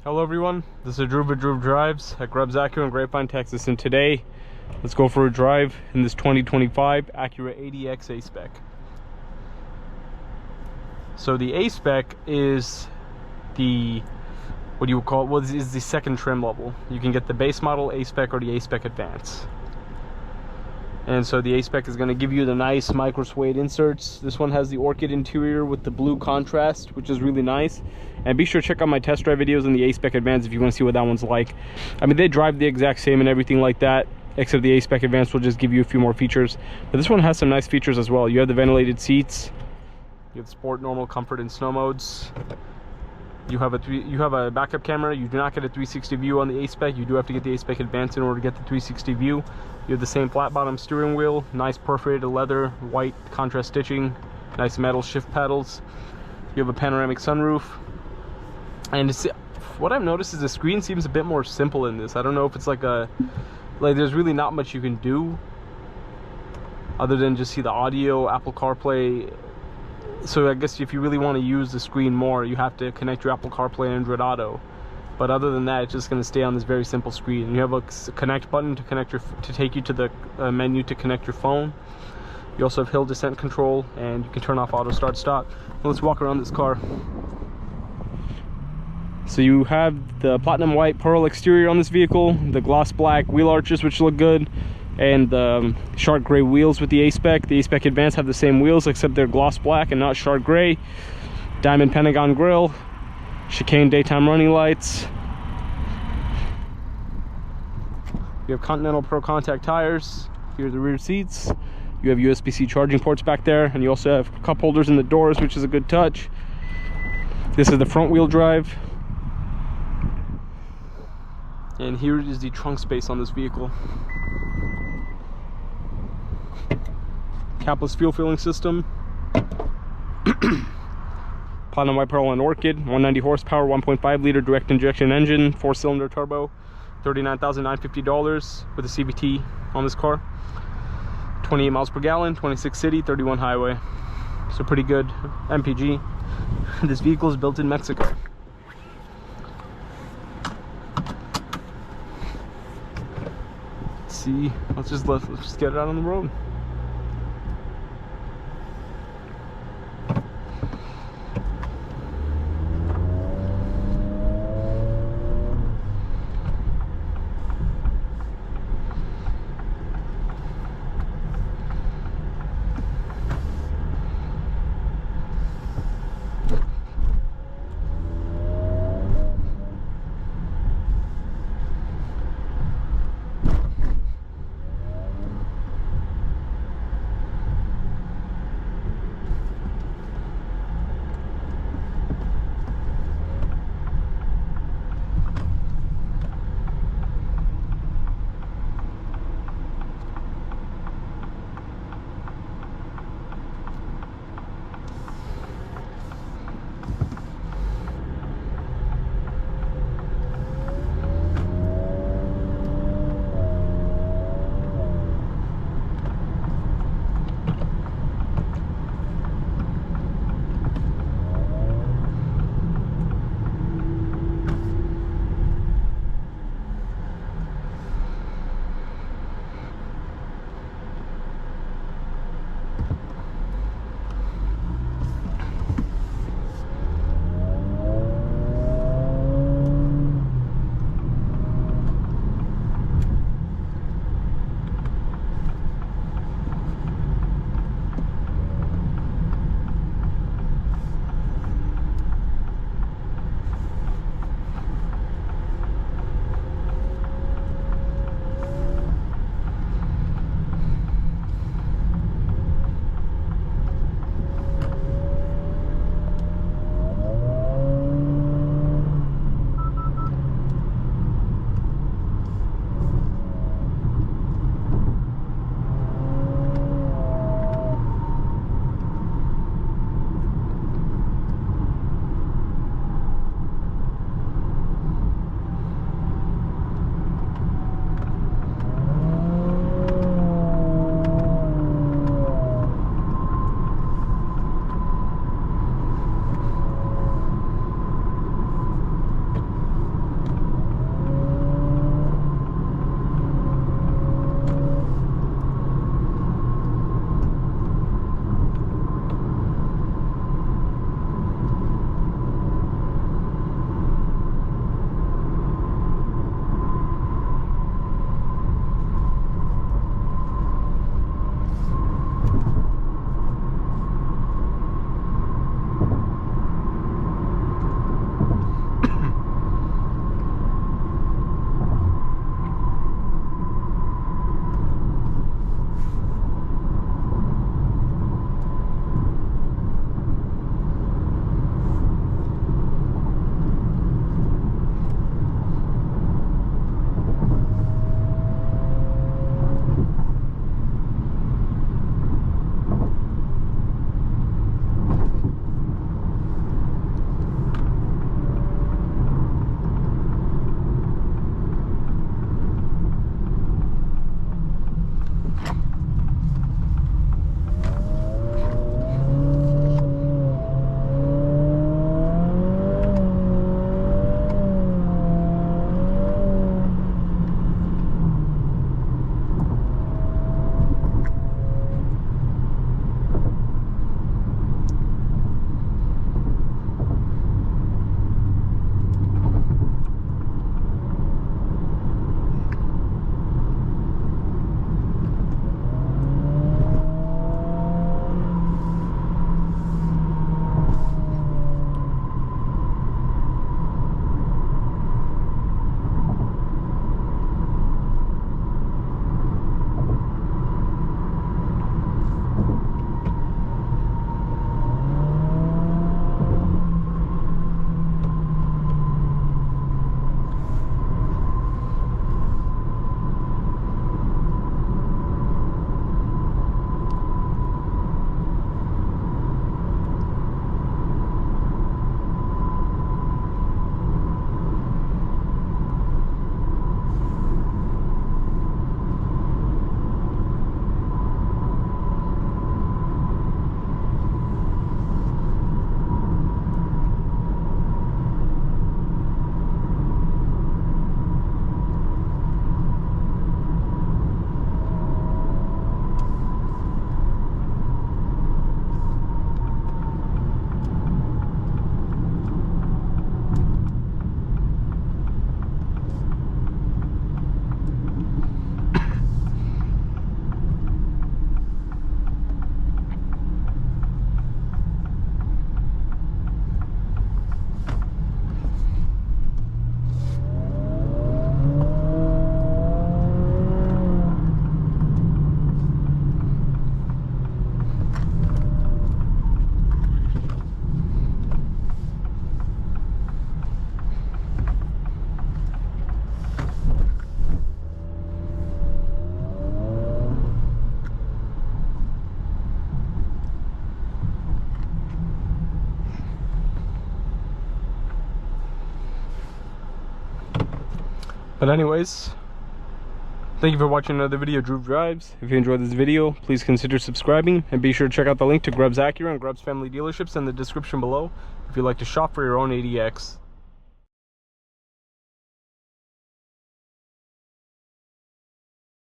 Hello everyone, this is Drew Drives at Grubbs Acura in Grapevine, Texas, and today let's go for a drive in this 2025 Acura ADX A-Spec. So the A-Spec is the, is the second trim level. You can get the base model A-Spec or the A-Spec Advance. And so the A-Spec is going to give you the nice micro suede inserts. This one has the orchid interior with the blue contrast, which is really nice. And be sure to check out my test drive videos on the A-Spec Advance if you want to see what that one's like. I mean, they drive the exact same and everything like that, except the A-Spec Advance will just give you a few more features. But this one has some nice features as well. You have the ventilated seats, you have sport, normal, comfort, and snow modes. You have a backup camera. You do not get a 360 view on the A-Spec. You do have to get the A-Spec Advance in order to get the 360 view. You have the same flat bottom steering wheel, nice perforated leather, white contrast stitching, nice metal shift pedals. You have a panoramic sunroof. And what I've noticed is the screen seems a bit more simple in this. I don't know if it's like there's really not much you can do other than just see the audio, Apple CarPlay. So I guess if you really want to use the screen more, you have to connect your Apple CarPlay and Android Auto. But other than that, it's just going to stay on this very simple screen. And you have a connect button to take you to the menu to connect your phone. You also have hill descent control, and you can turn off auto start stop. Well, let's walk around this car. So you have the platinum white pearl exterior on this vehicle, the gloss black wheel arches, which look good, and the shark gray wheels with the A-Spec. The A-Spec Advance have the same wheels, except they're gloss black and not shark gray. Diamond Pentagon grille, chicane daytime running lights. You have Continental Pro Contact tires. Here are the rear seats. You have USB-C charging ports back there, and you also have cup holders in the doors, which is a good touch. This is the front wheel drive. And here is the trunk space on this vehicle. Capless fuel filling system. Platinum white pearl and orchid. 190 horsepower, 1.5 liter direct injection engine, 4-cylinder turbo. $39,950 with a CVT on this car. 28 miles per gallon, 26 city, 31 highway. So pretty good MPG. This vehicle is built in Mexico. Let's just get it out on the road. But anyways, thank you for watching another video of Drew Drives. If you enjoyed this video, please consider subscribing, and be sure to check out the link to Grubbs Acura and Grubbs Family Dealerships in the description below if you'd like to shop for your own ADX.